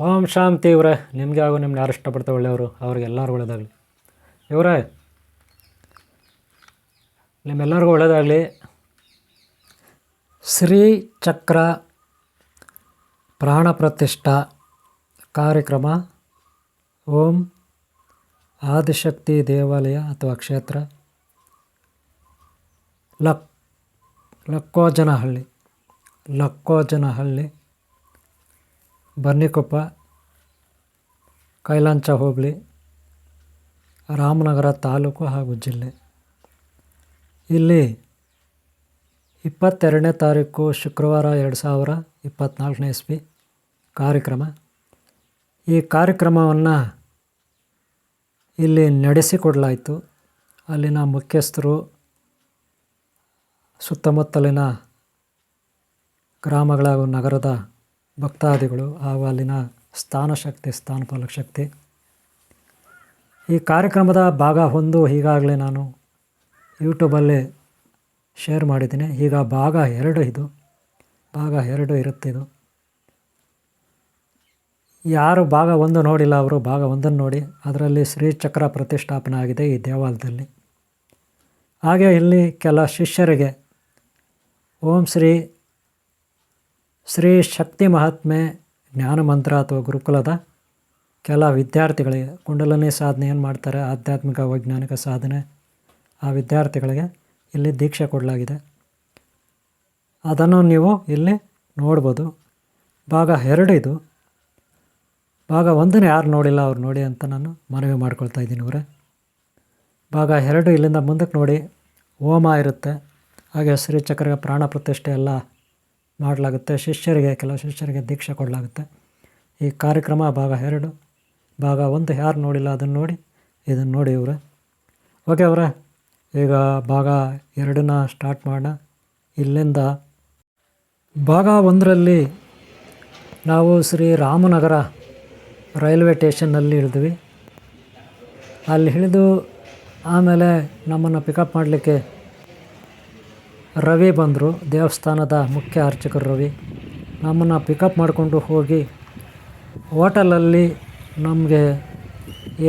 ಓಂ ಶಾಂತಿ ಇವರೇ, ನಿಮಗೆ ಹಾಗೂ ನಿಮ್ಗೆ ಯಾರು ಇಷ್ಟಪಡ್ತಾ ಒಳ್ಳೆಯವರು ಅವ್ರಿಗೆಲ್ಲರಿಗೂ ಒಳ್ಳೆಯದಾಗಲಿ. ಇವರೇ, ನಿಮ್ಮೆಲ್ಲರಿಗೂ ಒಳ್ಳೆಯದಾಗಲಿ. ಶ್ರೀ ಚಕ್ರ ಪ್ರಾಣ ಪ್ರತಿಷ್ಠಾ ಕಾರ್ಯಕ್ರಮ ಓಂ ಆದಿಶಕ್ತಿ ದೇವಾಲಯ ಅಥವಾ ಕ್ಷೇತ್ರ ಲಕ್ಕೋಜನಹಳ್ಳಿ ಬನ್ನಿಕೊಪ್ಪ, ಕೈಲಾಂಚ ಹೋಬಳಿ, ರಾಮನಗರ ತಾಲೂಕು ಹಾಗೂ ಜಿಲ್ಲೆ. ಇಲ್ಲಿ 22ನೇ ತಾರೀಕು ಶುಕ್ರವಾರ 2024ನೇ ಇಸ್ವಿ ಕಾರ್ಯಕ್ರಮ. ಈ ಕಾರ್ಯಕ್ರಮವನ್ನು ಇಲ್ಲಿ ನಡೆಸಿಕೊಡಲಾಯಿತು. ಅಲ್ಲಿನ ಮುಖ್ಯಸ್ಥರು, ಸುತ್ತಮುತ್ತಲಿನ ಗ್ರಾಮಗಳ ಹಾಗೂ ನಗರದ ಭಕ್ತಾದಿಗಳು ಹಾಗೂ ಅಲ್ಲಿನ ಸ್ಥಾನಪಾಲಕ ಶಕ್ತಿ. ಈ ಕಾರ್ಯಕ್ರಮದ ಭಾಗ 1 ಈಗಾಗಲೇ ನಾನು ಯೂಟ್ಯೂಬಲ್ಲಿ ಶೇರ್ ಮಾಡಿದ್ದೀನಿ. ಈಗ ಭಾಗ 2 ಇದು. ಭಾಗ 2 ಇರುತ್ತಿದ್ದು. ಯಾರು ಭಾಗ 1 ನೋಡಿಲ್ಲ ಅವರು ಭಾಗ 1 ನೋಡಿ. ಅದರಲ್ಲಿ ಶ್ರೀಚಕ್ರ ಪ್ರತಿಷ್ಠಾಪನೆ ಆಗಿದೆ ಈ ದೇವಾಲಯದಲ್ಲಿ. ಹಾಗೆ ಇಲ್ಲಿ ಕೆಲ ಶಿಷ್ಯರಿಗೆ ಓಂ ಶ್ರೀ ಶಕ್ತಿ ಮಹಾತ್ಮೆ ಜ್ಞಾನ ಮಂತ್ರ ಅಥವಾ ಗುರುಕುಲದ ಕೆಲ ವಿದ್ಯಾರ್ಥಿಗಳಿಗೆ ಕುಂಡಲಿನಿ ಸಾಧನೆ ಏನು ಮಾಡ್ತಾರೆ, ಆಧ್ಯಾತ್ಮಿಕ ವೈಜ್ಞಾನಿಕ ಸಾಧನೆ, ಆ ವಿದ್ಯಾರ್ಥಿಗಳಿಗೆ ಇಲ್ಲಿ ದೀಕ್ಷೆ ಕೊಡಲಾಗಿದೆ. ಅದನ್ನು ನೀವು ಇಲ್ಲಿ ನೋಡ್ಬೋದು. ಭಾಗ 2 ಇದು. ಭಾಗ 1 ಯಾರು ನೋಡಿಲ್ಲ ಅವ್ರು ನೋಡಿ ಅಂತ ನಾನು ಮನವಿ ಮಾಡ್ಕೊಳ್ತಾ ಇದ್ದೀನಿ ಅವರೇ. ಭಾಗ 2 ಇಲ್ಲಿಂದ ಮುಂದಕ್ಕೆ ನೋಡಿ. ಹೋಮ ಇರುತ್ತೆ, ಹಾಗೆ ಶ್ರೀಚಕ್ರ ಪ್ರಾಣ ಪ್ರತಿಷ್ಠೆ ಎಲ್ಲ ಮಾಡಲಾಗುತ್ತೆ. ಕೆಲವು ಶಿಷ್ಯರಿಗೆ ದೀಕ್ಷೆ ಕೊಡಲಾಗುತ್ತೆ. ಈ ಕಾರ್ಯಕ್ರಮ ಭಾಗ 2. ಭಾಗ 1 ಯಾರು ನೋಡಿಲ್ಲ ಅದನ್ನು ನೋಡಿ, ಇದನ್ನು ನೋಡಿ ಇವರೇ. ಓಕೆ ಅವರೇ, ಈಗ ಭಾಗ 2ನ ಸ್ಟಾರ್ಟ್ ಮಾಡೋಣ. ಇಲ್ಲಿಂದ ಭಾಗ 1ರಲ್ಲಿ ನಾವು ಶ್ರೀ ರಾಮನಗರ ರೈಲ್ವೆ ಸ್ಟೇಷನ್ನಲ್ಲಿ ಇಳಿದ್ವಿ. ಅಲ್ಲಿ ಇಳಿದು ಆಮೇಲೆ ನಮ್ಮನ್ನು ಪಿಕಪ್ ಮಾಡಲಿಕ್ಕೆ ರವಿ ಬಂದರು, ದೇವಸ್ಥಾನದ ಮುಖ್ಯ ಅರ್ಚಕರು ರವಿ. ನಮ್ಮನ್ನು ಪಿಕಪ್ ಮಾಡಿಕೊಂಡು ಹೋಗಿ ಹೋಟೆಲಲ್ಲಿ ನಮಗೆ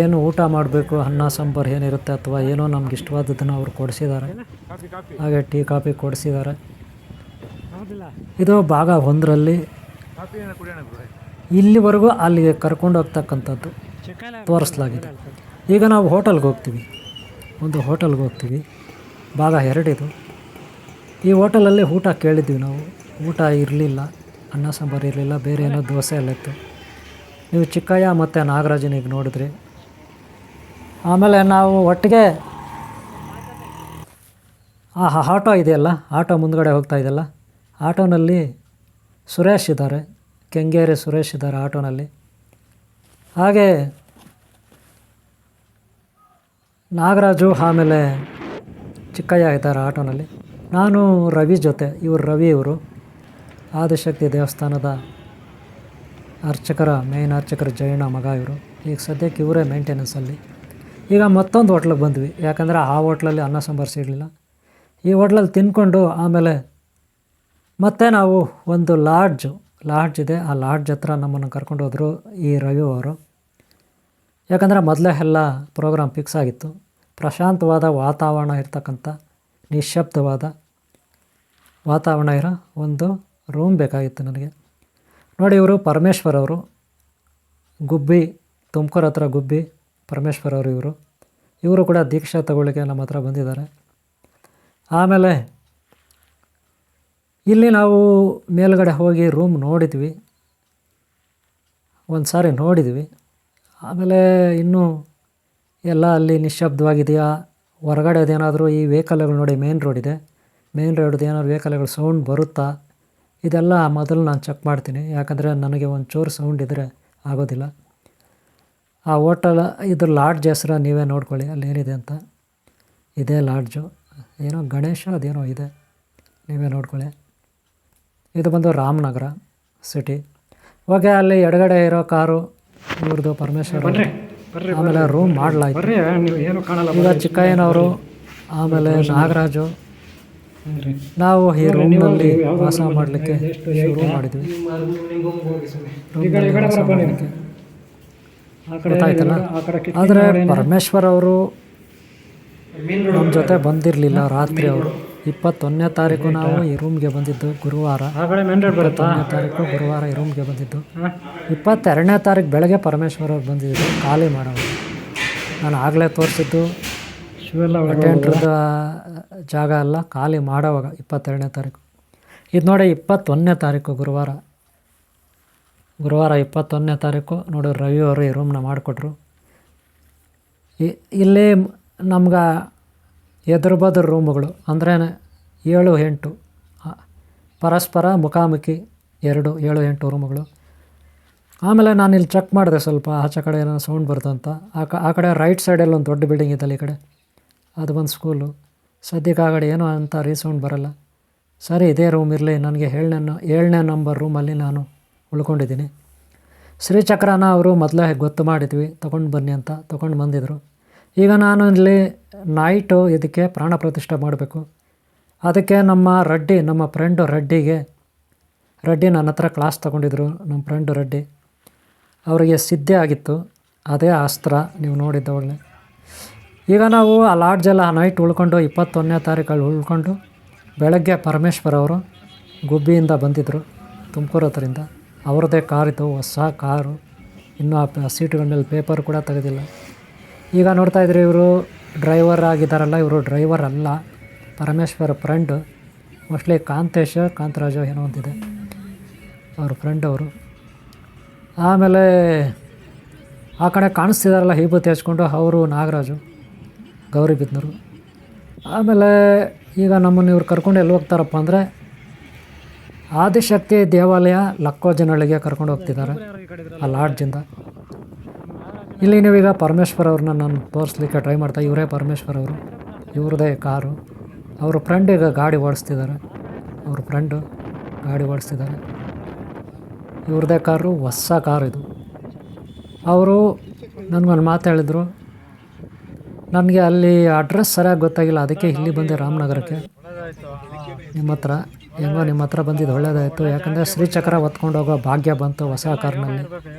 ಏನು ಊಟ ಮಾಡಬೇಕು, ಅನ್ನ ಸಾಂಬಾರು ಏನಿರುತ್ತೆ ಅಥವಾ ಏನೋ ನಮ್ಗೆ ಇಷ್ಟವಾದದ್ದನ್ನು ಅವರು ಕೊಡಿಸಿದ್ದಾರೆ. ಹಾಗೆ ಟೀ ಕಾಫಿ ಕೊಡಿಸಿದ್ದಾರೆ. ಇದು ಭಾಗ 1ರಲ್ಲಿ. ಇಲ್ಲಿವರೆಗೂ ಅಲ್ಲಿಗೆ ಕರ್ಕೊಂಡು ಹೋಗ್ತಕ್ಕಂಥದ್ದು ತೋರಿಸಲಾಗಿದೆ. ಈಗ ನಾವು ಹೋಟೆಲ್ಗೆ ಹೋಗ್ತೀವಿ, ಒಂದು ಹೋಟೆಲ್ಗೆ ಹೋಗ್ತೀವಿ. ಭಾಗ 2 ಇದು. ಈ ಹೋಟೆಲಲ್ಲಿ ಊಟ ಕೇಳಿದ್ವಿ ನಾವು. ಊಟ ಇರಲಿಲ್ಲ, ಅನ್ನ ಸಾಂಬಾರು ಇರಲಿಲ್ಲ, ಬೇರೆ ಏನೋ ದೋಸೆ ಎಲ್ಲ ಇತ್ತು. ನೀವು ಚಿಕ್ಕಯ್ಯ ಮತ್ತು ನಾಗರಾಜನಿಗೆ ನೋಡಿದ್ರಿ. ಆಮೇಲೆ ನಾವು ಒಟ್ಟಿಗೆ ಆಟೋ ಇದೆಯಲ್ಲ, ಆಟೋ ಮುಂದ್ಗಡೆ ಹೋಗ್ತಾ ಇದೆಯಲ್ಲ, ಆಟೋನಲ್ಲಿ ಸುರೇಶ್ ಇದ್ದಾರೆ, ಕೆಂಗೇರಿ ಸುರೇಶ್ ಇದ್ದಾರೆ ಆಟೋನಲ್ಲಿ. ಹಾಗೆ ನಾಗರಾಜು ಆಮೇಲೆ ಚಿಕ್ಕಯ್ಯ ಇದ್ದಾರೆ ಆಟೋನಲ್ಲಿ. ನಾನು ರವಿ ಜೊತೆ. ಇವರು ಆದಿಶಕ್ತಿ ದೇವಸ್ಥಾನದ ಮೇನ್ ಅರ್ಚಕರ ಜಯಣ್ಣ ಮಗ ಇವರು. ಈಗ ಸದ್ಯಕ್ಕೆ ಇವರೇ ಮೇಂಟೆನೆನ್ಸಲ್ಲಿ. ಈಗ ಮತ್ತೊಂದು ಹೋಟ್ಲಿಗೆ ಬಂದ್ವಿ, ಯಾಕಂದರೆ ಆ ಹೋಟ್ಲಲ್ಲಿ ಅನ್ನ ಸಾಂಬಾರು ಸಿಗಲಿಲ್ಲ. ಈ ಹೋಟ್ಲಲ್ಲಿ ತಿಂದ್ಕೊಂಡು ಆಮೇಲೆ ಮತ್ತೆ ನಾವು ಒಂದು ಲಾಡ್ಜ್ ಇದೆ, ಆ ಲಾಡ್ಜ್ ಹತ್ರ ನಮ್ಮನ್ನು ಕರ್ಕೊಂಡು ಹೋದರು ಈ ರವಿ ಅವರು. ಯಾಕಂದರೆ ಮೊದಲೇ ಎಲ್ಲ ಪ್ರೋಗ್ರಾಮ್ ಫಿಕ್ಸ್ ಆಗಿತ್ತು. ಪ್ರಶಾಂತವಾದ ವಾತಾವರಣ ಇರ್ತಕ್ಕಂಥ, ನಿಶ್ಶಬ್ದವಾದ ವಾತಾವರಣ ಇರೋ ಒಂದು ರೂಮ್ ಬೇಕಾಗಿತ್ತು ನನಗೆ. ನೋಡಿ, ಇವರು ಪರಮೇಶ್ವರ್ ಅವರು, ಗುಬ್ಬಿ, ತುಮಕೂರು ಹತ್ರ ಗುಬ್ಬಿ ಪರಮೇಶ್ವರ್ ಅವರು. ಇವರು ಕೂಡ ದೀಕ್ಷಾ ತಗೊಳ್ಳಿಕ್ಕೆ ನಮ್ಮ ಹತ್ರ ಬಂದಿದ್ದಾರೆ. ಆಮೇಲೆ ಇಲ್ಲಿ ನಾವು ಮೇಲ್ಗಡೆ ಹೋಗಿ ರೂಮ್ ನೋಡಿದ್ವಿ, ಒಂದು ಸಾರಿ ನೋಡಿದ್ವಿ. ಆಮೇಲೆ ಇನ್ನೂ ಎಲ್ಲ ಅಲ್ಲಿ ನಿಶ್ಶಬ್ದವಾಗಿದೆಯಾ, ಹೊರಗಡೆದೇನಾದರೂ ಈ ವೆಹಿಕಲ್ಗಳು ನೋಡಿ, ಮೇನ್ ರೋಡ್ದು ಏನಾದ್ರು ವೆಹಿಕಲ್ಗಳು ಸೌಂಡ್ ಬರುತ್ತಾ, ಇದೆಲ್ಲ ಮೊದಲು ನಾನು ಚೆಕ್ ಮಾಡ್ತೀನಿ. ಯಾಕಂದರೆ ನನಗೆ ಒಂದು ಚೂರು ಸೌಂಡ್ ಇದ್ದರೆ ಆಗೋದಿಲ್ಲ. ಆ ಇದು ಲಾಡ್ಜ್ ಹೆಸರು ನೀವೇ ನೋಡ್ಕೊಳ್ಳಿ ಅಲ್ಲಿ ಏನಿದೆ ಅಂತ. ಇದೇ ಲಾಡ್ಜು, ಏನೋ ಗಣೇಶ ಅದೇನೋ ಇದೆ, ನೀವೇ ನೋಡ್ಕೊಳ್ಳಿ. ಇದು ಬಂದು ರಾಮನಗರ ಸಿಟಿ. ಓಕೆ, ಅಲ್ಲಿ ಎಡಗಡೆ ಇರೋ ಕಾರು ಇವ್ರದ್ದು ಪರಮೇಶ್ವರ್. ಆಮೇಲೆ ರೂಮ್ ಮಾಡಲಾಯ್ತು. ಈಗ ಚಿಕ್ಕಯ್ಯನವರು, ಆಮೇಲೆ ನಾಗರಾಜು, ನಾವು ಈ ರೂಮ್ನಲ್ಲಿ ವಾಸ ಮಾಡಲಿಕ್ಕೆ ಶುರು ಮಾಡಿದ್ವಿ. ಗೊತ್ತಾಯ್ತಲ್ಲ. ಆದರೆ ಪರಮೇಶ್ವರ್ ಅವರು ನಮ್ಮ ಜೊತೆ ಬಂದಿರಲಿಲ್ಲ. ರಾತ್ರಿ ಅವರು 21ನೇ ತಾರೀಕು ನಾವು ಈ ರೂಮ್ಗೆ ಬಂದಿದ್ದು ಗುರುವಾರ. 21ನೇ ತಾರೀಕು ಗುರುವಾರ ಈ ರೂಮ್ಗೆ ಬಂದಿದ್ದು. 22ನೇ ತಾರೀಕು ಬೆಳಗ್ಗೆ ಪರಮೇಶ್ವರ್ ಅವ್ರು ಬಂದಿದ್ದರು ಖಾಲಿ ಮಾಡೋರು. ನಾನು ಆಗಲೇ ತೋರಿಸಿದ್ದು ಅಟೆಂಡ್ರದ ಜಾಗ ಎಲ್ಲ ಖಾಲಿ ಮಾಡೋವಾಗ 22ನೇ ತಾರೀಕು. ಇದು ನೋಡಿ 21ನೇ ತಾರೀಕು ಗುರುವಾರ 21ನೇ ತಾರೀಕು ನೋಡಿ ರವಿ ಅವರು ಈ ರೂಮ್ನ ಮಾಡಿಕೊಟ್ರು. ಇಲ್ಲಿ ನಮ್ಗೆ ಎದುರು ಬದುರು ರೂಮುಗಳು ಅಂದರೆ 7-8 ಪರಸ್ಪರ ಮುಖಾಮುಖಿ 7-8 ರೂಮುಗಳು. ಆಮೇಲೆ ನಾನು ಇಲ್ಲಿ ಚೆಕ್ ಮಾಡಿದೆ ಸ್ವಲ್ಪ ಆಚೆ ಕಡೆ ಏನೋ ಸೌಂಡ್ ಬರ್ತಂತ. ಆ ಕಡೆ ರೈಟ್ ಸೈಡಲ್ಲಿ ಒಂದು ದೊಡ್ಡ ಬಿಲ್ಡಿಂಗ್ ಇತ್ತಲ್ಲ, ಈ ಕಡೆ ಅದು ಒಂದು ಸ್ಕೂಲು. ಸದ್ಯಕ್ಕೆ ಆ ಕಡೆ ಏನೋ ಅಂತ ರೀಸೌಂಡ್ ಬರೋಲ್ಲ. ಸರಿ, ಇದೇ ರೂಮ್ ಇರಲಿ. ನನಗೆ 7ನೇ ನಂಬರ್ ರೂಮಲ್ಲಿ ನಾನು ಉಳ್ಕೊಂಡಿದ್ದೀನಿ. ಶ್ರೀಚಕ್ರನ ಅವರು ಮೊದಲೇ ಗೊತ್ತು ಮಾಡಿದ್ವಿ, ತೊಗೊಂಡು ಬನ್ನಿ ಅಂತ. ತೊಗೊಂಡು ಬಂದಿದ್ದರು. ಈಗ ನಾನು ಇಲ್ಲಿ ನೈಟು ಇದಕ್ಕೆ ಪ್ರಾಣ ಪ್ರತಿಷ್ಠೆ ಮಾಡಬೇಕು. ಅದಕ್ಕೆ ನಮ್ಮ ಫ್ರೆಂಡು ರೆಡ್ಡಿ ನನ್ನ ಹತ್ರ ಕ್ಲಾಸ್ ತೊಗೊಂಡಿದ್ರು. ನಮ್ಮ ಫ್ರೆಂಡು ರೆಡ್ಡಿ ಅವರಿಗೆ ಸಿದ್ಧಿ ಆಗಿತ್ತು. ಅದೇ ಅಸ್ತ್ರ ನೀವು ನೋಡಿದ್ದ ಒಳ್ಳೆ. ಈಗ ನಾವು ಆ ಲಾಡ್ಜೆಲ್ಲ ನೈಟ್ ಉಳ್ಕೊಂಡು 21ನೇ ತಾರೀಕಲ್ಲಿ ಉಳ್ಕೊಂಡು ಬೆಳಗ್ಗೆ ಪರಮೇಶ್ವರ್ ಅವರು ಗುಬ್ಬಿಯಿಂದ ಬಂದಿದ್ದರು, ತುಮಕೂರು ಹತ್ರದಿಂದ. ಅವ್ರದ್ದೇ ಕಾರಿತ್ತು, ಹೊಸ ಕಾರು. ಇನ್ನೂ ಆ ಸೀಟುಗಳ ಮೇಲೆ ಪೇಪರ್ ಕೂಡ ತೆಗೆದಿಲ್ಲ. ಈಗ ನೋಡ್ತಾಯಿದ್ರಿ, ಇವರು ಡ್ರೈವರ್ ಆಗಿದ್ದಾರಲ್ಲ, ಇವರು ಡ್ರೈವರ್ ಅಲ್ಲ, ಪರಮೇಶ್ವರ ಫ್ರೆಂಡು. ಮೋಸ್ಟ್ಲಿ ಕಾಂತರಾಜ ಏನೋ ಅಂತಿದೆ ಅವ್ರ ಫ್ರೆಂಡ್ ಅವರು. ಆಮೇಲೆ ಆ ಕಡೆ ಕಾಣಿಸ್ತಿದಾರಲ್ಲ ವಿಭೂತಿ ಹಚ್ಕೊಂಡು, ಅವರು ನಾಗರಾಜು ಗೌರಿಬಿದನೂರು. ಆಮೇಲೆ ಈಗ ನಮ್ಮನ್ನು ಇವ್ರು ಕರ್ಕೊಂಡು ಎಲ್ಲಿ ಹೋಗ್ತಾರಪ್ಪ ಅಂದರೆ ಆದಿಶಕ್ತಿ ದೇವಾಲಯ ಲಕ್ಕೋಜನಹಳ್ಳಿಗೆ ಕರ್ಕೊಂಡು ಹೋಗ್ತಿದ್ದಾರೆ ಆ ಲಾಡ್ಜಿಂದ. ಇಲ್ಲಿ ನೀವೀಗ ಪರಮೇಶ್ವರ್ ಅವ್ರನ್ನ ನಾನು ತೋರಿಸ್ಲಿಕ್ಕೆ ಟ್ರೈ ಮಾಡ್ತಾ. ಇವರೇ ಪರಮೇಶ್ವರ್ ಅವರು, ಇವ್ರದ್ದೇ ಕಾರು. ಅವ್ರ ಫ್ರೆಂಡ್ ಈಗ ಗಾಡಿ ಓಡಿಸ್ತಿದ್ದಾರೆ. ಇವ್ರದ್ದೇ ಕಾರು, ಹೊಸ ಕಾರು ಇದು. ಅವರು ನನಗೊಂದು ಮಾತು ಹೇಳಿದ್ರು, ನನಗೆ ಅಲ್ಲಿ ಅಡ್ರೆಸ್ ಸರಿಯಾಗಿ ಗೊತ್ತಾಗಿಲ್ಲ, ಅದಕ್ಕೆ ಇಲ್ಲಿ ಬಂದೆ ರಾಮನಗರಕ್ಕೆ ನಿಮ್ಮ ಹತ್ರ ಬಂದಿದ್ದು ಒಳ್ಳೆಯದಾಯಿತು. ಯಾಕಂದರೆ ಶ್ರೀಚಕ್ರ ಹೊತ್ಕೊಂಡು ಹೋಗೋ ಭಾಗ್ಯ ಬಂತು.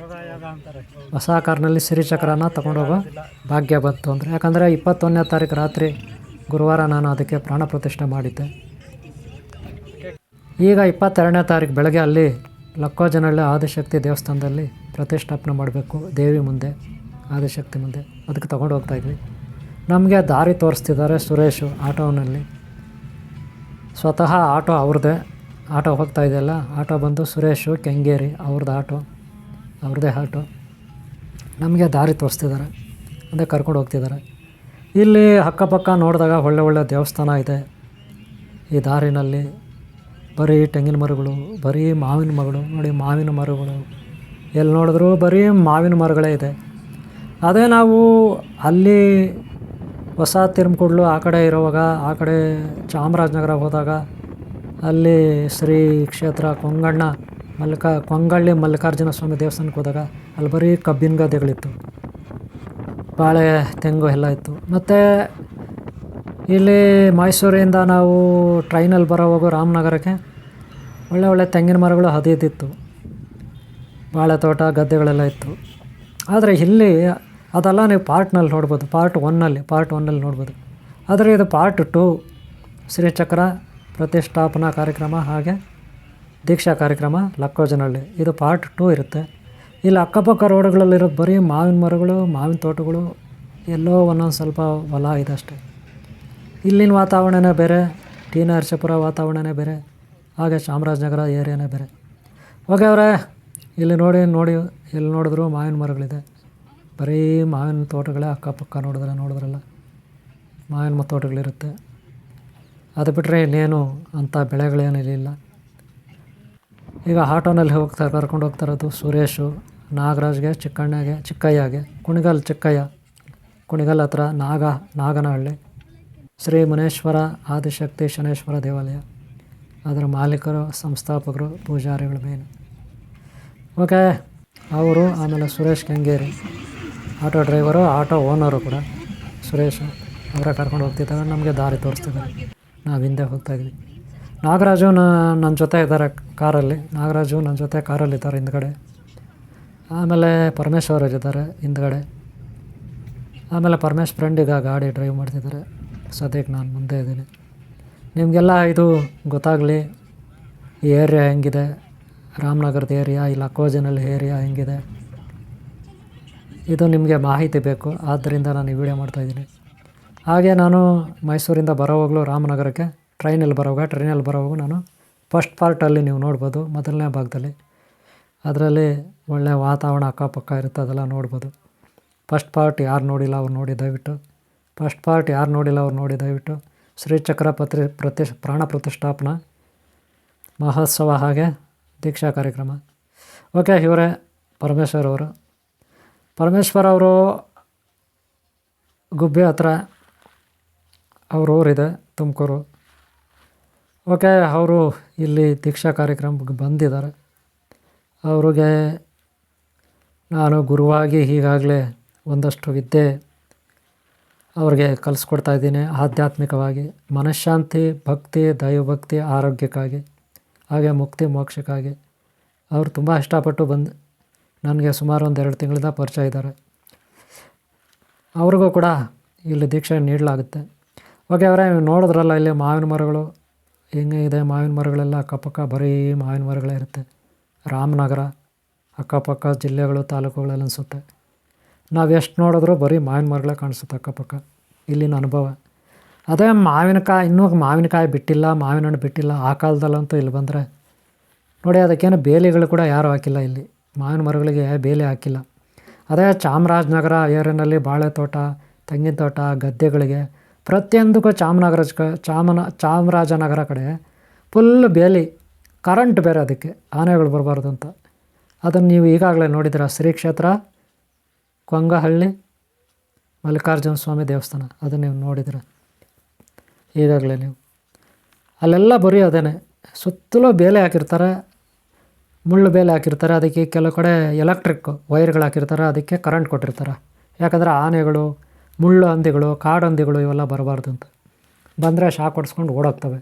ಹೊಸ ಕಾರ್ನಲ್ಲಿ ಶ್ರೀಚಕ್ರನ ತೊಗೊಂಡೋಗೋ ಭಾಗ್ಯ ಬಂತು ಅಂದರೆ. ಯಾಕಂದರೆ 21ನೇ ತಾರೀಕು ರಾತ್ರಿ ಗುರುವಾರ ನಾನು ಅದಕ್ಕೆ ಪ್ರಾಣ ಪ್ರತಿಷ್ಠೆ ಮಾಡಿದ್ದೆ. ಈಗ 22ನೇ ತಾರೀಕು ಬೆಳಗ್ಗೆ ಅಲ್ಲಿ ಲಕ್ಕೋಜನಹಳ್ಳಿ ಆದಿಶಕ್ತಿ ದೇವಸ್ಥಾನದಲ್ಲಿ ಪ್ರತಿಷ್ಠಾಪನೆ ಮಾಡಬೇಕು, ದೇವಿ ಮುಂದೆ, ಆದಿಶಕ್ತಿ ಮುಂದೆ. ಅದಕ್ಕೆ ತೊಗೊಂಡು ಹೋಗ್ತಾಯಿದ್ವಿ. ನಮಗೆ ದಾರಿ ತೋರಿಸ್ತಿದ್ದಾರೆ ಸುರೇಶು ಆಟೋನಲ್ಲಿ. ಸ್ವತಃ ಆಟೋ ಅವ್ರದ್ದೇ. ಆಟೋ ಹೋಗ್ತಾ ಇದೆಯಲ್ಲ, ಆಟೋ ಬಂದು ಸುರೇಶು ಕೆಂಗೇರಿ ಅವ್ರದ್ದೇ ಆಟೋ. ನಮಗೆ ದಾರಿ ತೋರಿಸ್ತಿದ್ದಾರೆ, ಅದೇ ಕರ್ಕೊಂಡು ಹೋಗ್ತಿದ್ದಾರೆ. ಇಲ್ಲಿ ಅಕ್ಕಪಕ್ಕ ನೋಡಿದಾಗ ಒಳ್ಳೆ ದೇವಸ್ಥಾನ ಇದೆ. ಈ ದಾರಿನಲ್ಲಿ ಬರೀ ತೆಂಗಿನ ಮರಗಳು, ಬರೀ ಮಾವಿನ ಮರಗಳು. ನೋಡಿ, ಮಾವಿನ ಮರಗಳು ಎಲ್ಲಿ ನೋಡಿದ್ರು ಬರೀ ಮಾವಿನ ಮರಗಳೇ ಇದೆ. ಅದೇ ನಾವು ಅಲ್ಲಿ ಹೊಸ ತಿರುಮಕೂಡ್ಲು ಆ ಕಡೆ ಇರೋವಾಗ, ಆ ಕಡೆ ಚಾಮರಾಜನಗರ ಹೋದಾಗ, ಅಲ್ಲಿ ಶ್ರೀ ಕ್ಷೇತ್ರ ಕೊಂಗಳ್ಳಿ ಮಲ್ಲಿಕಾರ್ಜುನ ಸ್ವಾಮಿ ದೇವಸ್ಥಾನಕ್ಕೆ ಹೋದಾಗ ಅಲ್ಲಿ ಬರೀ ಕಬ್ಬಿನ ಗದ್ದೆಗಳಿತ್ತು, ಬಾಳೆ ತೆಂಗು ಎಲ್ಲ ಇತ್ತು. ಮತ್ತು ಇಲ್ಲಿ ಮೈಸೂರಿಂದ ನಾವು ಟ್ರೈನಲ್ಲಿ ಬರೋವಾಗ ರಾಮನಗರಕ್ಕೆ ಒಳ್ಳೆ ತೆಂಗಿನ ಮರಗಳು ಹದಿದಿತ್ತು, ಬಾಳೆ ತೋಟ ಗದ್ದೆಗಳೆಲ್ಲ ಇತ್ತು. ಆದರೆ ಇಲ್ಲಿ ಅದೆಲ್ಲ ನೀವು ಪಾರ್ಟ್ನಲ್ಲಿ ನೋಡ್ಬೋದು, ಪಾರ್ಟ್ ಒನ್ನಲ್ಲಿ ನೋಡ್ಬೋದು. ಆದರೆ ಇದು ಪಾರ್ಟ್ 2 ಶ್ರೀಚಕ್ರ ಪ್ರತಿಷ್ಠಾಪನಾ ಕಾರ್ಯಕ್ರಮ ಹಾಗೆ ದೀಕ್ಷಾ ಕಾರ್ಯಕ್ರಮ ಲಕ್ಕೋಜನಹಳ್ಳಿ. ಇದು ಪಾರ್ಟ್ 2 ಇರುತ್ತೆ. ಇಲ್ಲಿ ಅಕ್ಕಪಕ್ಕ ರೋಡ್ಗಳಲ್ಲಿರೋದು ಬರೀ ಮಾವಿನ ಮರಗಳು, ಮಾವಿನ ತೋಟಗಳು, ಎಲ್ಲೋ ಒಂದೊಂದು ಸ್ವಲ್ಪ ಹೊಲ ಇದೆ ಅಷ್ಟೇ. ಇಲ್ಲಿನ ವಾತಾವರಣನೇ ಬೇರೆ, ಟಿ ನರಸೀಪುರ ವಾತಾವರಣನೇ ಬೇರೆ, ಹಾಗೆ ಚಾಮರಾಜನಗರ ಏರಿಯಾನೇ ಬೇರೆ. ಓಕೆ ಅವರೇ, ಇಲ್ಲಿ ನೋಡಿ ಎಲ್ಲಿ ನೋಡಿದ್ರು ಮಾವಿನ ಮರಗಳಿದೆ, ಬರೀ ಮಾವಿನ ತೋಟಗಳೇ. ಅಕ್ಕಪಕ್ಕ ನೋಡಿದ್ರಲ್ಲ ಮಾವಿನ ತೋಟಗಳಿರುತ್ತೆ. ಅದು ಬಿಟ್ಟರೆ ಇನ್ನೇನು ಅಂಥ ಬೆಳೆಗಳೇನಿಲ್ಲ. ಈಗ ಆಟೋನಲ್ಲಿ ಕರ್ಕೊಂಡು ಹೋಗ್ತಾರದು ಸುರೇಶು, ನಾಗರಾಜ್ಗೆ, ಚಿಕ್ಕಯ್ಯಗೆ, ಕುಣಿಗಲ್ ಹತ್ರ ನಾಗನಹಳ್ಳಿ ಶ್ರೀ ಮುನೇಶ್ವರ ಆದಿಶಕ್ತಿ ಶನೇಶ್ವರ ದೇವಾಲಯ. ಅದರ ಮಾಲೀಕರು, ಸಂಸ್ಥಾಪಕರು, ಪೂಜಾರಿಗಳು ಮೇನ್. ಓಕೆ, ಅವರು. ಆಮೇಲೆ Suresh Kengeri auto driver, auto owner ಕೂಡ ಸುರೇಶು. ಅವರೇ ಕರ್ಕೊಂಡು ಹೋಗ್ತಿದ್ದಾರೆ, ನಮಗೆ ದಾರಿ ತೋರಿಸ್ತಿದ್ದಾರೆ. ನಾವು ಹಿಂದೆ ಹೋಗ್ತಾಯಿದ್ವಿ. ನಾಗರಾಜು ನನ್ನ ಜೊತೆ ಇದ್ದಾರೆ ಕಾರಲ್ಲಿ. ನಾಗರಾಜು ನನ್ನ ಜೊತೆ ಕಾರಲ್ಲಿದ್ದಾರೆ ಹಿಂದ್ಗಡೆ. ಆಮೇಲೆ ಪರಮೇಶ್ ಅವರಿದ್ದಾರೆ ಹಿಂದ್ಗಡೆ. ಆಮೇಲೆ ಪರಮೇಶ್ ಫ್ರೆಂಡ್ ಈಗ ಗಾಡಿ ಡ್ರೈವ್ ಮಾಡ್ತಿದ್ದಾರೆ. ಸದ್ಯಕ್ಕೆ ನಾನು ಮುಂದೆ ಇದ್ದೀನಿ. ನಿಮಗೆಲ್ಲ ಇದು ಗೊತ್ತಾಗಲಿ, ಈ ಏರಿಯಾ ಹೆಂಗಿದೆ, ರಾಮನಗರದ ಏರಿಯಾ, ಇಲ್ಲ ಅಕ್ಕೋಜನಲ್ಲಿ ಏರಿಯಾ ಹೆಂಗಿದೆ, ಇದು ನಿಮಗೆ ಮಾಹಿತಿ ಬೇಕು. ಆದ್ದರಿಂದ ನಾನು ಈ ವಿಡಿಯೋ ಮಾಡ್ತಾಯಿದ್ದೀನಿ. ಹಾಗೆ ನಾನು ಮೈಸೂರಿಂದ ಬರೋವಾಗಲೂ ರಾಮನಗರಕ್ಕೆ ಟ್ರೈನಲ್ಲಿ ಬರೋವಾಗ ನಾನು ಫಸ್ಟ್ ಪಾರ್ಟಲ್ಲಿ ನೀವು ನೋಡ್ಬೋದು, ಮೊದಲನೇ ಭಾಗದಲ್ಲಿ. ಅದರಲ್ಲಿ ಒಳ್ಳೆಯ ವಾತಾವರಣ ಅಕ್ಕಪಕ್ಕ ಇರುತ್ತೆ, ಅದೆಲ್ಲ ನೋಡ್ಬೋದು. ಫಸ್ಟ್ ಪಾರ್ಟ್ ಯಾರು ನೋಡಿಲ್ಲ ಅವ್ರು ನೋಡಿ ದಯವಿಟ್ಟು ಶ್ರೀಚಕ್ರ ಪ್ರಾಣ ಪ್ರತಿಷ್ಠಾಪನಾ ಮಹೋತ್ಸವ ಹಾಗೆ ದೀಕ್ಷಾ ಕಾರ್ಯಕ್ರಮ. ಓಕೆ, ಇವರೇ ಪರಮೇಶ್ವರ್ ಅವರು ಗುಬ್ಬಿ ಹತ್ರ ಅವ್ರ ಊರಿದೆ, ತುಮಕೂರು. ಓಕೆ, ಅವರು ಇಲ್ಲಿ ದೀಕ್ಷಾ ಕಾರ್ಯಕ್ರಮಕ್ಕೆ ಬಂದಿದ್ದಾರೆ. ಅವ್ರಿಗೆ ನಾನು ಗುರುವಾಗಿ ಈಗಾಗಲೇ ಒಂದಷ್ಟು ವಿದ್ಯೆ ಅವ್ರಿಗೆ ಕಲಿಸ್ಕೊಡ್ತಾಯಿದ್ದೀನಿ. ಆಧ್ಯಾತ್ಮಿಕವಾಗಿ ಮನಃಶಾಂತಿ, ಭಕ್ತಿ, ದೈವಭಕ್ತಿ, ಆರೋಗ್ಯಕ್ಕಾಗಿ, ಹಾಗೆ ಮುಕ್ತಿ ಮೋಕ್ಷಕ್ಕಾಗಿ ಅವರು ತುಂಬ ಇಷ್ಟಪಟ್ಟು ನನಗೆ ಸುಮಾರು ಒಂದು 2 ತಿಂಗಳಿಂದ ಪರಿಚಯ ಇದ್ದಾರೆ. ಅವ್ರಿಗೂ ಕೂಡ ಇಲ್ಲಿ ದೀಕ್ಷೆ ನೀಡಲಾಗುತ್ತೆ. ಓಕೆ ಅವರೇ, ನೋಡಿದ್ರಲ್ಲ ಇಲ್ಲಿ ಮಾವಿನ ಮರಗಳು ಹೆಂಗೆ ಇದೆ. ಮಾವಿನ ಮರಗಳೆಲ್ಲ ಅಕ್ಕಪಕ್ಕ ಬರೀ ಮಾವಿನ ಮರಗಳೇ ಇರುತ್ತೆ. ರಾಮನಗರ ಅಕ್ಕಪಕ್ಕ ಜಿಲ್ಲೆಗಳು, ತಾಲೂಕುಗಳೆಲ್ಲ ಅನಿಸುತ್ತೆ. ನಾವು ಎಷ್ಟು ನೋಡಿದ್ರೂ ಬರೀ ಮಾವಿನ ಮರಗಳೇ ಕಾಣಿಸುತ್ತೆ ಅಕ್ಕಪಕ್ಕ. ಇಲ್ಲಿನ ಅನುಭವ ಅದೇ. ಮಾವಿನಕಾಯಿ ಬಿಟ್ಟಿಲ್ಲ, ಮಾವಿನ ಹಣ್ಣು ಬಿಟ್ಟಿಲ್ಲ. ಆ ಕಾಲದಲ್ಲಂತೂ ಇಲ್ಲಿ ಬಂದರೆ ನೋಡಿ, ಅದಕ್ಕೇನು ಬೇಲಿಗಳು ಕೂಡ ಯಾರೂ ಹಾಕಿಲ್ಲ. ಇಲ್ಲಿ ಮಾವಿನ ಮರಗಳಿಗೆ ಬೇಲಿ ಹಾಕಿಲ್ಲ. ಅದೇ ಚಾಮರಾಜನಗರ ಏರಿಯಾನಲ್ಲಿ ಬಾಳೆ ತೋಟ, ತೆಂಗಿನ ತೋಟ, ಗದ್ದೆಗಳಿಗೆ ಪ್ರತಿಯೊಂದಕ್ಕೂ ಚಾಮರಾಜನಗರ ಕಡೆ ಫುಲ್ ಬೇಲಿ, ಕರೆಂಟ್ ಬೇರೆ, ಅದಕ್ಕೆ ಆನೆಗಳು ಬರಬಾರ್ದು ಅಂತ. ಅದನ್ನು ನೀವು ಈಗಾಗಲೇ ನೋಡಿದ್ದೀರ. ಶ್ರೀ ಕ್ಷೇತ್ರ ಕೊಂಗಹಳ್ಳಿ ಮಲ್ಲಿಕಾರ್ಜುನ ಸ್ವಾಮಿ ದೇವಸ್ಥಾನ, ಅದನ್ನು ನೀವು ನೋಡಿದ್ದೀರ ಈಗಾಗಲೇ ನೀವು. ಅಲ್ಲೆಲ್ಲ ಬರೀ ಅದೇನೆ, ಸುತ್ತಲೂ ಬೇಲೆ ಹಾಕಿರ್ತಾರೆ, ಮುಳ್ಳು ಬೇಲೆ ಹಾಕಿರ್ತಾರೆ. ಅದಕ್ಕೆ ಕೆಲವು ಕಡೆ ಎಲೆಕ್ಟ್ರಿಕ್ ವೈರ್ಗಳು ಹಾಕಿರ್ತಾರೆ, ಅದಕ್ಕೆ ಕರೆಂಟ್ ಕೊಟ್ಟಿರ್ತಾರೆ. ಯಾಕಂದರೆ ಆನೆಗಳು, ಮುಳ್ಳು ಹಂದಿಗಳು, ಕಾಡು ಹಂದಿಗಳು ಇವೆಲ್ಲ ಬರಬಾರ್ದು ಅಂತ. ಬಂದರೆ ಶಾಕ್ ಹೊಡ್ಸ್ಕೊಂಡು ಓಡೋಗ್ತವೆ.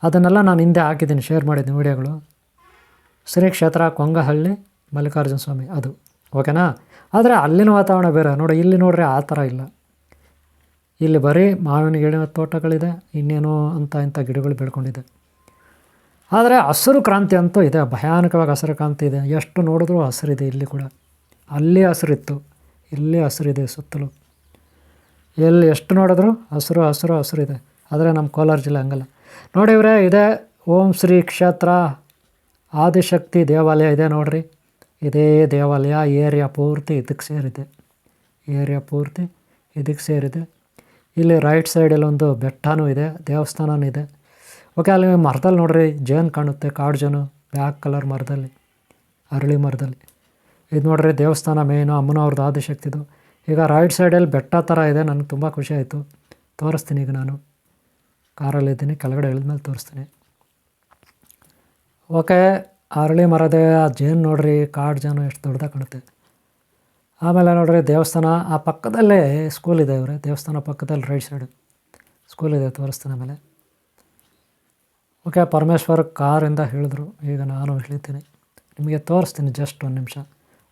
ಅದನ್ನೆಲ್ಲ ನಾನು ಹಿಂದೆ ಹಾಕಿದ್ದೀನಿ, ಶೇರ್ ಮಾಡಿದ್ದೀನಿ ವೀಡಿಯೋಗಳು. ಶ್ರೀ ಕ್ಷೇತ್ರ ಕೊಂಗಹಳ್ಳಿ ಮಲ್ಲಿಕಾರ್ಜುನ ಸ್ವಾಮಿ ಅದು, ಓಕೆನಾ. ಆದರೆ ಅಲ್ಲಿನ ವಾತಾವರಣ ಬೇರೆ ನೋಡಿ. ಇಲ್ಲಿ ನೋಡ್ರಿ ಆ ಥರ ಇಲ್ಲ. ಇಲ್ಲಿ ಬರೀ ಮಾವಿನ ಗಿಡ ತೋಟಗಳಿದೆ, ಇನ್ನೇನೋ ಇಂಥ ಗಿಡಗಳು ಬೆಳ್ಕೊಂಡಿದೆ. ಆದರೆ ಹಸಿರು ಕ್ರಾಂತಿ ಅಂತೂ ಇದೆ, ಭಯಾನಕವಾಗಿ ಹಸಿರು ಕ್ರಾಂತಿ ಇದೆ. ಎಷ್ಟು ನೋಡಿದ್ರೂ ಹಸಿರಿದೆ ಇಲ್ಲಿ ಕೂಡ. ಅಲ್ಲಿ ಹಸಿರಿತ್ತು, ಇಲ್ಲಿ ಹಸಿರಿದೆ ಸುತ್ತಲೂ. ಎಲ್ಲಿ ಎಷ್ಟು ನೋಡಿದ್ರೂ ಹಸಿರು ಇದೆ. ಆದರೆ ನಮ್ಮ ಕೋಲಾರ ಜಿಲ್ಲೆ ಹಂಗಲ್ಲ ನೋಡಿ ಇವರೇ. ಇದೆ ಓಂ ಶ್ರೀ ಕ್ಷೇತ್ರ ಆದಿಶಕ್ತಿ ದೇವಾಲಯ ಇದೆ ನೋಡಿರಿ. ಇದೇ ದೇವಾಲಯ ಏರಿಯಾ ಪೂರ್ತಿ ಇದಕ್ಕೆ ಸೇರಿದೆ. ಇಲ್ಲಿ ರೈಟ್ ಸೈಡಲ್ಲಿ ಒಂದು ಬೆಟ್ಟನೂ ಇದೆ, ದೇವಸ್ಥಾನವೂ ಇದೆ. ಓಕೆ, ಅಲ್ಲಿ ಮರದಲ್ಲಿ ನೋಡಿರಿ ಜೇನು ಕಾಣುತ್ತೆ, ಕಾಡು ಜೇನು, ಬ್ಲ್ಯಾಕ್ ಕಲರ್ ಮರದಲ್ಲಿ, ಅರಳಿ ಮರದಲ್ಲಿ. ಇದು ನೋಡಿರಿ ದೇವಸ್ಥಾನ ಮೇಯ್ನು ಅಮ್ಮನವ್ರದ್ದು ಆದಿಶಕ್ತಿದು. ಈಗ ರೈಟ್ ಸೈಡಲ್ಲಿ ಬೆಟ್ಟ ಥರ ಇದೆ. ನನಗೆ ತುಂಬ ಖುಷಿ ಆಯಿತು. ತೋರಿಸ್ತೀನಿ. ಈಗ ನಾನು ಕಾರಲ್ಲಿದ್ದೀನಿ, ಕೆಳಗಡೆ ಇಳಿದ್ಮೇಲೆ ತೋರಿಸ್ತೀನಿ. ಓಕೆ, ಅರಳಿ ಮರದೇ ಆ ಜೇನು ನೋಡಿರಿ, ಕಾಡು ಜೇನು ಎಷ್ಟು ದೊಡ್ಡದಾಗಿ ಕಾಣುತ್ತೆ. ಆಮೇಲೆ ನೋಡಿರಿ ದೇವಸ್ಥಾನ, ಆ ಪಕ್ಕದಲ್ಲೇ ಸ್ಕೂಲ್ ಇದೆ. ಇವರೇ ದೇವಸ್ಥಾನ ಪಕ್ಕದಲ್ಲಿ ರೈಟ್ ಸೈಡು ಸ್ಕೂಲ್ ಇದೆ, ತೋರಿಸ್ತೀನಿ ಆಮೇಲೆ. ಓಕೆ, ಪರಮೇಶ್ವರ್ ಕಾರಿಂದ ಹೇಳಿದ್ರು, ಈಗ ನಾನು ಹೇಳ್ತೀನಿ, ನಿಮಗೆ ತೋರಿಸ್ತೀನಿ ಜಸ್ಟ್ 1 ನಿಮಿಷ.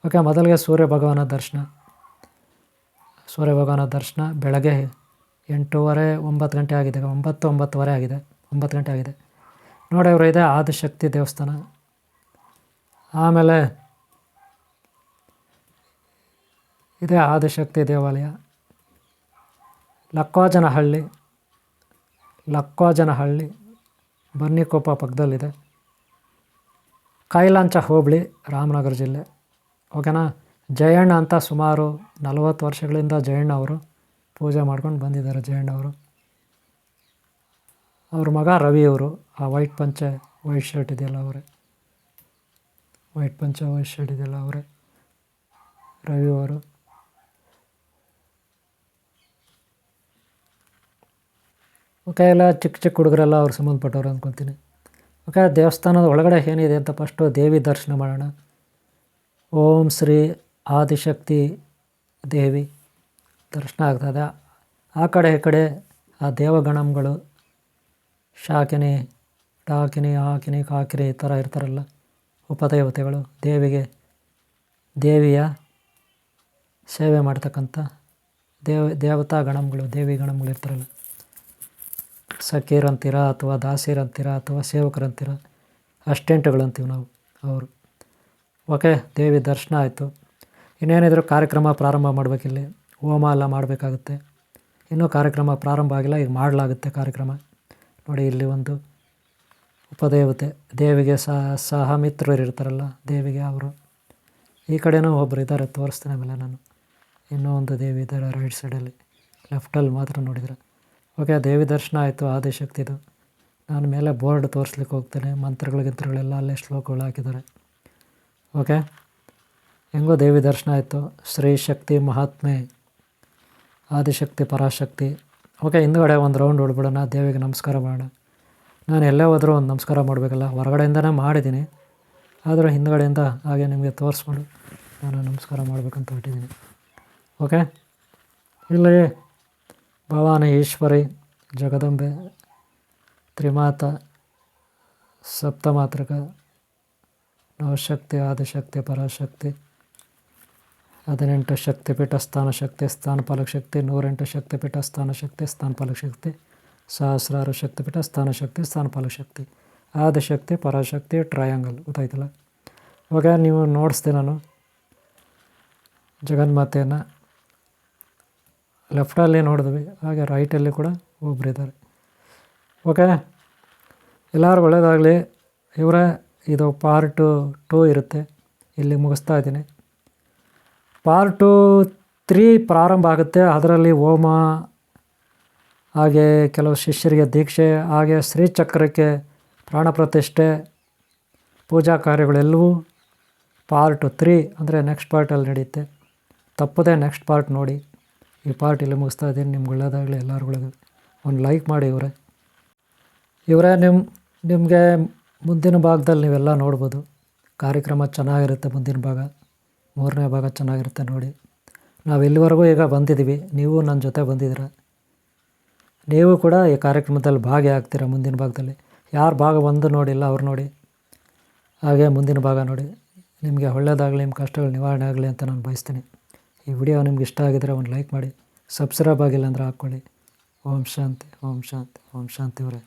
ಓಕೆ, ಮೊದಲಿಗೆ ಸೂರ್ಯ ಭಗವಾನ ದರ್ಶನ ಬೆಳಗ್ಗೆ 8:30 9 ಗಂಟೆ ಆಗಿದೆ. 9:09 ಆಗಿದೆ, 9 ಗಂಟೆ ಆಗಿದೆ ನೋಡಿ. ಇವರು ಇದೆ ಆದಿಶಕ್ತಿ ದೇವಸ್ಥಾನ. ಆಮೇಲೆ ಇದೆ ಆದಿಶಕ್ತಿ ದೇವಾಲಯ. ಲಕ್ಕೋಜನಹಳ್ಳಿ ಬನ್ನಿಕೊಪ್ಪ ಪಕ್ಕದಲ್ಲಿದೆ. ಕೈಲಾಂಚ ಹೋಬಳಿ, ರಾಮನಗರ ಜಿಲ್ಲೆ, ಓಕೆನಾ. ಜಯಣ್ಣ ಅಂತ ಸುಮಾರು 40 ವರ್ಷಗಳಿಂದ ಜಯಣ್ಣ ಅವರು ಪೂಜೆ ಮಾಡ್ಕೊಂಡು ಬಂದಿದ್ದಾರೆ. ಜಯಣ್ಣ ಅವರು, ಅವ್ರ ಮಗ ರವಿ ಅವರು, ಆ ವೈಟ್ ಶರ್ಟ್ ಇದೆಯಲ್ಲ ಅವರೇ, ರವಿ ಅವರು. ಓಕೆ, ಎಲ್ಲ ಚಿಕ್ಕ ಹುಡುಗರೆಲ್ಲ ಅವ್ರು ಸಂಬಂಧಪಟ್ಟವ್ರು ಅಂದ್ಕೊತೀನಿ. ಓಕೆ, ದೇವಸ್ಥಾನದ ಒಳಗಡೆ ಏನಿದೆ ಅಂತ ಫಸ್ಟು ದೇವಿ ದರ್ಶನ ಮಾಡೋಣ. ಓಂ ಶ್ರೀ ಆದಿಶಕ್ತಿ ದೇವಿ ದರ್ಶನ ಆಗ್ತದೆ. ಆ ಕಡೆ ಈ ಕಡೆ ಆ ದೇವಗಣಗಳು ಶಾಕಿನಿ, ಡಾಕಿನಿ, ಆಕಿನಿ, ಕಾಕಿನಿ ಈ ಥರ ಇರ್ತಾರಲ್ಲ ಉಪದೇವತೆಗಳು, ದೇವಿಯ ಸೇವೆ ಮಾಡ್ತಕ್ಕಂಥ ದೇವತಾ ಗಣಗಳು, ದೇವಿ ಗಣಗಳು ಇರ್ತಾರಲ್ಲ, ಸಖೀರಂತೀರ ಅಥವಾ ದಾಸಿಯರಂತೀರ ಅಥವಾ ಸೇವಕರಂತೀರ, ಅಸ್ಟೆಂಟ್ಗಳು ಅಂತೀವಿ ನಾವು ಅವರು. ಓಕೆ, ದೇವಿ ದರ್ಶನ ಆಯಿತು. ಇನ್ನೇನಿದ್ರು ಕಾರ್ಯಕ್ರಮ ಪ್ರಾರಂಭ ಮಾಡಬೇಕಿಲ್ಲಿ, ಹೋಮ ಎಲ್ಲ ಮಾಡಬೇಕಾಗುತ್ತೆ. ಇನ್ನೂ ಕಾರ್ಯಕ್ರಮ ಪ್ರಾರಂಭ ಆಗಿಲ್ಲ, ಈಗ ಮಾಡಲಾಗುತ್ತೆ ಕಾರ್ಯಕ್ರಮ. ನೋಡಿ, ಇಲ್ಲಿ ಒಂದು ಉಪದೇವತೆ, ದೇವಿಗೆ ಸಹ ಮಿತ್ರರು ಇರ್ತಾರಲ್ಲ ದೇವಿಗೆ, ಅವರು ಈ ಕಡೆನೂ ಒಬ್ಬರು ಇದ್ದಾರೆ, ತೋರಿಸ್ತೀನಿ ಆಮೇಲೆ ನಾನು. ಇನ್ನೂ ಒಂದು ದೇವಿ ಇದ್ದಾರೆ ರೈಟ್ ಸೈಡಲ್ಲಿ, ಲೆಫ್ಟಲ್ಲಿ ಮಾತ್ರ ನೋಡಿದರೆ. ಓಕೆ, ದೇವಿ ದರ್ಶನ ಆಯಿತು ಆದಿಶಕ್ತಿದು. ನಾನು ಮೇಲೆ ಬೋರ್ಡ್ ತೋರಿಸ್ಲಿಕ್ಕೆ ಹೋಗ್ತೇನೆ, ಮಂತ್ರಗಳೆಲ್ಲ ಅಲ್ಲೇ ಶ್ಲೋಕಗಳು ಹಾಕಿದ್ದಾರೆ. ಓಕೆ, ಹೆಂಗೋ ದೇವಿ ದರ್ಶನ ಆಯಿತು. ಶ್ರೀ ಶಕ್ತಿ ಮಹಾತ್ಮೆ, ಆದಿಶಕ್ತಿ ಪರಾಶಕ್ತಿ. ಓಕೆ, ಹಿಂದುಗಡೆ ಒಂದು ರೌಂಡ್ ಹೊಡ್ಬಿಡೋಣ, ದೇವಿಗೆ ನಮಸ್ಕಾರ ಮಾಡೋಣ. ನಾನು ಎಲ್ಲೇ ಹೋದರೂ ಒಂದು ನಮಸ್ಕಾರ ಮಾಡಬೇಕಲ್ಲ, ಹೊರಗಡೆಯಿಂದನೇ ಮಾಡಿದ್ದೀನಿ, ಆದರೂ ಹಿಂದುಗಡೆಯಿಂದ ಹಾಗೆ ನಿಮಗೆ ತೋರಿಸ್ಕೊಂಡು ನಾನು ನಮಸ್ಕಾರ ಮಾಡಬೇಕಂತ ಹೊಟ್ಟಿದ್ದೀನಿ. ಓಕೆ, ಇಲ್ಲಿ ಭವಾನಿ, ಈಶ್ವರಿ, ಜಗದಂಬೆ, ತ್ರಿಮಾತ, ಸಪ್ತಮಾತೃಕ, ನವಶಕ್ತಿ, ಆದಿಶಕ್ತಿ, ಪರಾಶಕ್ತಿ, 18 ಶಕ್ತಿಪೀಠ, ಸ್ಥಾನ ಶಕ್ತಿ, ಸ್ಥಾನಪಾಲಕ ಶಕ್ತಿ, 108 ಶಕ್ತಿಪೀಠ, ಸ್ಥಾನ ಶಕ್ತಿ, ಸ್ಥಾನಪಾಲಕ ಶಕ್ತಿ, ಸಹಸ್ರಾರು ಶಕ್ತಿಪೀಠ, ಸ್ಥಾನ ಶಕ್ತಿ, ಸ್ಥಾನಪಾಲಕ ಶಕ್ತಿ, ಆದಿಶಕ್ತಿ, ಪರಾಶಕ್ತಿ, ಟ್ರಯಾಂಗಲ್. ಗೊತ್ತಾಯ್ತಲ್ಲ? ಇವಾಗ ನೀವು ನೋಡಿಸ್ದೆ ನಾನು ಜಗನ್ಮಾತೆಯನ್ನು ಲೆಫ್ಟಲ್ಲಿ ನೋಡಿದ್ವಿ, ಹಾಗೆ ರೈಟಲ್ಲಿ ಕೂಡ ಒಬ್ಬರಿದ್ದಾರೆ. ಓಕೆ, ಎಲ್ಲರೂ ಒಳ್ಳೆಯದಾಗಲಿ. ಇವರೇ, ಇದು ಪಾರ್ಟ್ 2 ಇರುತ್ತೆ, ಇಲ್ಲಿ ಮುಗಿಸ್ತಾ ಇದ್ದೀನಿ. ಪಾರ್ಟ್ 3 ಪ್ರಾರಂಭ ಆಗುತ್ತೆ. ಅದರಲ್ಲಿ ಹೋಮ, ಹಾಗೆ ಕೆಲವು ಶಿಷ್ಯರಿಗೆ ದೀಕ್ಷೆ, ಹಾಗೆ ಶ್ರೀಚಕ್ರಕ್ಕೆ ಪ್ರಾಣ ಪ್ರತಿಷ್ಠೆ, ಪೂಜಾ ಕಾರ್ಯಗಳೆಲ್ಲವೂ ಪಾರ್ಟ್ 3 ಅಂದರೆ ನೆಕ್ಸ್ಟ್ ಪಾರ್ಟಲ್ಲಿ ನಡೆಯುತ್ತೆ. ತಪ್ಪದೆ ನೆಕ್ಸ್ಟ್ ಪಾರ್ಟ್ ನೋಡಿ. ಈ ಪಾರ್ಟ್ ಇಲ್ಲಿ ಮುಗಿಸ್ತಾ ಇದ್ದೀನಿ. ನಿಮ್ಗೆ ಒಳ್ಳೆಯದಾಗಲಿ, ಎಲ್ಲರಿಗೂ ಒಂದು ಲೈಕ್ ಮಾಡಿ. ಇವರೇ ನಿಮಗೆ ಮುಂದಿನ ಭಾಗದಲ್ಲಿ ನೀವೆಲ್ಲ ನೋಡ್ಬೋದು. ಕಾರ್ಯಕ್ರಮ ಚೆನ್ನಾಗಿರುತ್ತೆ. ಮುಂದಿನ ಭಾಗ 3ನೇ ಭಾಗ ಚೆನ್ನಾಗಿರುತ್ತೆ ನೋಡಿ. ನಾವು ಇಲ್ಲಿವರೆಗೂ ಈಗ ಬಂದಿದ್ದೀವಿ, ನೀವು ನನ್ನ ಜೊತೆ ಬಂದಿದ್ದೀರ. ನೀವು ಕೂಡ ಈ ಕಾರ್ಯಕ್ರಮದಲ್ಲಿ ಭಾಗಿಯಾಗ್ತೀರ. ಮುಂದಿನ ಭಾಗದಲ್ಲಿ ಯಾರು ಭಾಗ 1 ನೋಡಿಲ್ಲ ಅವ್ರು ನೋಡಿ, ಹಾಗೆ ಮುಂದಿನ ಭಾಗ ನೋಡಿ. ನಿಮಗೆ ಒಳ್ಳೆಯದಾಗಲಿ, ನಿಮ್ಮ ಕಷ್ಟಗಳು ನಿವಾರಣೆ ಆಗಲಿ ಅಂತ ನಾನು ಬಯಸ್ತೀನಿ. ಈ ವಿಡಿಯೋ ನಿಮ್ಗೆ ಇಷ್ಟ ಆಗಿದರೆ ಒಂದು ಲೈಕ್ ಮಾಡಿ, ಸಬ್ಸ್ಕ್ರೈಬ್ ಆಗಿಲ್ಲ ಅಂದರೆ ಹಾಕ್ಕೊಳ್ಳಿ. ಓಂ ಶಾಂತಿ, ಓಂ ಶಾಂತಿ, ಓಂ ಶಾಂತಿ. ಇವರೇ